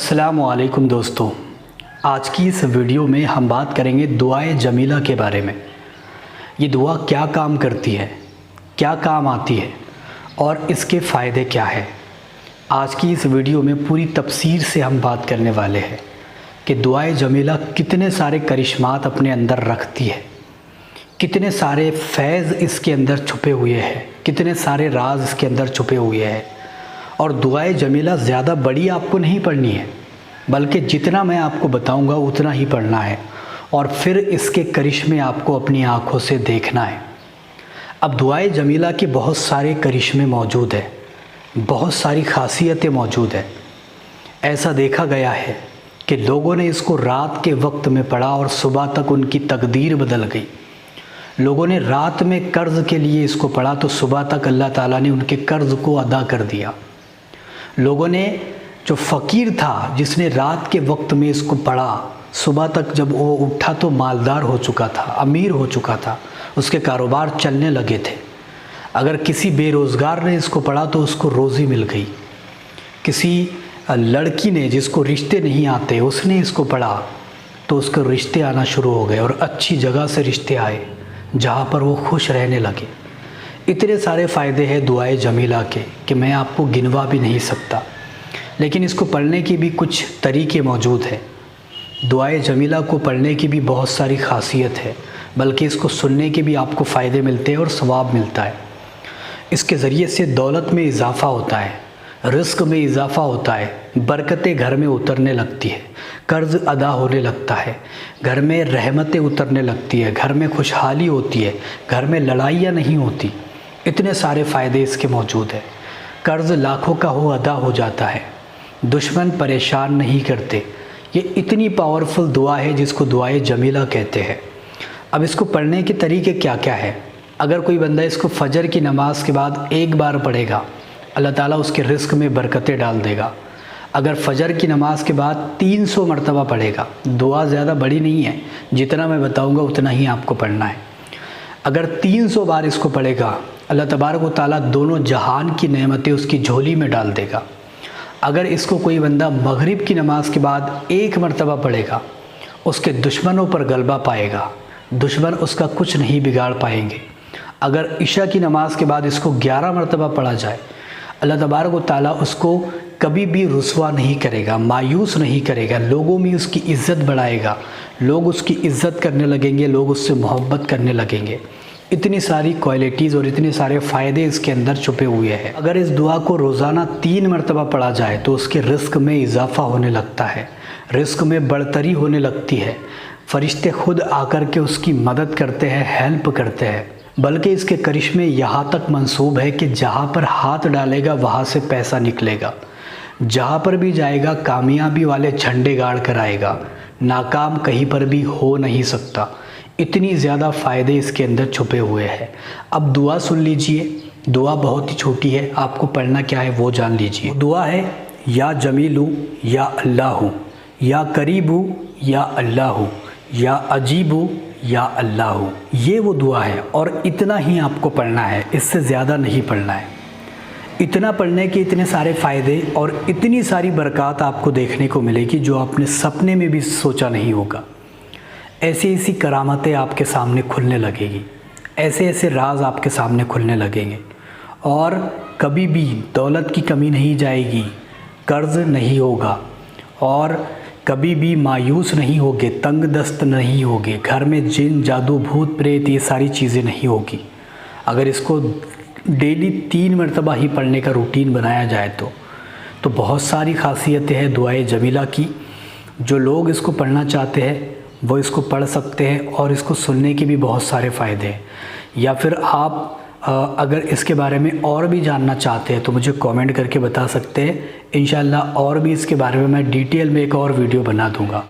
अस्सलाम वालेकुम दोस्तों, आज की इस वीडियो में हम बात करेंगे दुआए जमीला के बारे में। ये दुआ क्या काम करती है, क्या काम आती है और इसके फ़ायदे क्या हैं। आज की इस वीडियो में पूरी तफसीर से हम बात करने वाले हैं कि दुआए जमीला कितने सारे करिश्मात अपने अंदर रखती है, कितने सारे फैज़ इसके अंदर छुपे हुए हैं, कितने सारे राज इसके अंदर छुपे हुए हैं। और दुआए जमीला ज़्यादा बड़ी आपको नहीं पढ़नी है, बल्कि जितना मैं आपको बताऊंगा उतना ही पढ़ना है और फिर इसके करिश्मे आपको अपनी आँखों से देखना है। अब दुआए जमीला के बहुत सारे करिश्मे मौजूद हैं, बहुत सारी खासियतें मौजूद हैं। ऐसा देखा गया है कि लोगों ने इसको रात के वक्त में पढ़ा और सुबह तक उनकी तकदीर बदल गई। लोगों ने रात में कर्ज़ के लिए इसको पढ़ा तो सुबह तक अल्लाह ताला ने उनके कर्ज़ को अदा कर दिया। लोगों ने, जो फ़कीर था जिसने रात के वक्त में इसको पढ़ा, सुबह तक जब वो उठा तो मालदार हो चुका था, अमीर हो चुका था, उसके कारोबार चलने लगे थे। अगर किसी बेरोज़गार ने इसको पढ़ा तो उसको रोज़ी मिल गई। किसी लड़की ने जिसको रिश्ते नहीं आते उसने इसको पढ़ा तो उसको रिश्ते आना शुरू हो गए और अच्छी जगह से रिश्ते आए जहाँ पर वो खुश रहने लगे। इतने सारे फ़ायदे हैं दुआए जमीला के कि मैं आपको गिनवा भी नहीं सकता, लेकिन इसको पढ़ने की भी कुछ तरीके मौजूद हैं। दुआए जमीला को पढ़ने की भी बहुत सारी खासियत है, बल्कि इसको सुनने के भी आपको फ़ायदे मिलते हैं और सवाब मिलता है। इसके ज़रिए से दौलत में इजाफ़ा होता है, रिस्क में इजाफ़ा होता है, बरकतें घर में उतरने लगती है, कर्ज़ अदा होने लगता है, घर में रहमतें उतरने लगती है, घर में खुशहाली होती है, घर में लड़ाइयाँ नहीं होती। इतने सारे फ़ायदे इसके मौजूद हैं। कर्ज़ लाखों का हो अदा हो जाता है, दुश्मन परेशान नहीं करते। ये इतनी पावरफुल दुआ है जिसको दुआए जमीला कहते हैं। अब इसको पढ़ने के तरीके क्या क्या है। अगर कोई बंदा इसको फ़जर की नमाज़ के बाद एक बार पढ़ेगा, अल्लाह ताला उसके रिस्क में बरकतें डाल देगा। अगर फ़जर की नमाज़ के बाद 300 मरतबा पढ़ेगा, दुआ ज़्यादा बड़ी नहीं है, जितना मैं बताऊँगा उतना ही आपको पढ़ना है। अगर 300 बार इसको पढ़ेगा, अल्लाह तबारक व तआला दोनों जहान की नेमतें उसकी झोली में डाल देगा। अगर इसको कोई बंदा मगरिब की नमाज़ के बाद एक मरतबा पढ़ेगा, उसके दुश्मनों पर गलबा पाएगा, दुश्मन उसका कुछ नहीं बिगाड़ पाएंगे। अगर इशा की नमाज़ के बाद इसको 11 मरतबा पढ़ा जाए, अल्लाह तबारक व तआला उसको कभी भी रुसवा नहीं करेगा, मायूस नहीं करेगा, लोगों में उसकी इज़्ज़त बढ़ाएगा, लोग उसकी इज़्ज़त करने लगेंगे, लोग उससे मोहब्बत करने लगेंगे। इतनी सारी क्वालिटीज़ और इतने सारे फ़ायदे इसके अंदर छुपे हुए हैं। अगर इस दुआ को रोज़ाना 3 मरतबा पढ़ा जाए तो उसके रिस्क में इजाफ़ा होने लगता है, रिस्क में बढ़तरी होने लगती है। फ़रिश्ते खुद आकर के उसकी मदद करते हैं, हेल्प करते हैं। बल्कि इसके करिश्मे यहाँ तक मंसूब है कि जहाँ पर हाथ डालेगा वहाँ से पैसा निकलेगा, जहाँ पर भी जाएगा कामयाबी वाले झंडे गाड़ कर आएगा, नाकाम कहीं पर भी हो नहीं सकता। इतनी ज़्यादा फ़ायदे इसके अंदर छुपे हुए हैं। अब दुआ सुन लीजिए। दुआ बहुत ही छोटी है, आपको पढ़ना क्या है वो जान लीजिए। दुआ है या जमीलू या अल्लाहू, या करीबू या अल्लाहू, या अजीबू या अल्लाहू। ये वो दुआ है और इतना ही आपको पढ़ना है, इससे ज़्यादा नहीं पढ़ना है। इतना पढ़ने के इतने सारे फ़ायदे और इतनी सारी बरक़ात आपको देखने को मिलेगी जो आपने सपने में भी सोचा नहीं होगा। ऐसी ऐसी करामतें आपके सामने खुलने लगेगी, ऐसे ऐसे राज आपके सामने खुलने लगेंगे और कभी भी दौलत की कमी नहीं जाएगी, कर्ज़ नहीं होगा और कभी भी मायूस नहीं होगे, तंग दस्त नहीं होगे, घर में जिन जादू भूत प्रेत ये सारी चीज़ें नहीं होगी। अगर इसको डेली 3 मरतबा ही पढ़ने का रूटीन बनाया जाए तो बहुत सारी खासियतें हैं दुआए जमीला की। जो लोग इसको पढ़ना चाहते हैं वो इसको पढ़ सकते हैं और इसको सुनने के भी बहुत सारे फ़ायदे हैं। या फिर आप अगर इसके बारे में और भी जानना चाहते हैं तो मुझे कमेंट करके बता सकते हैं। इंशाअल्लाह और भी इसके बारे में मैं डिटेल में एक और वीडियो बना दूँगा।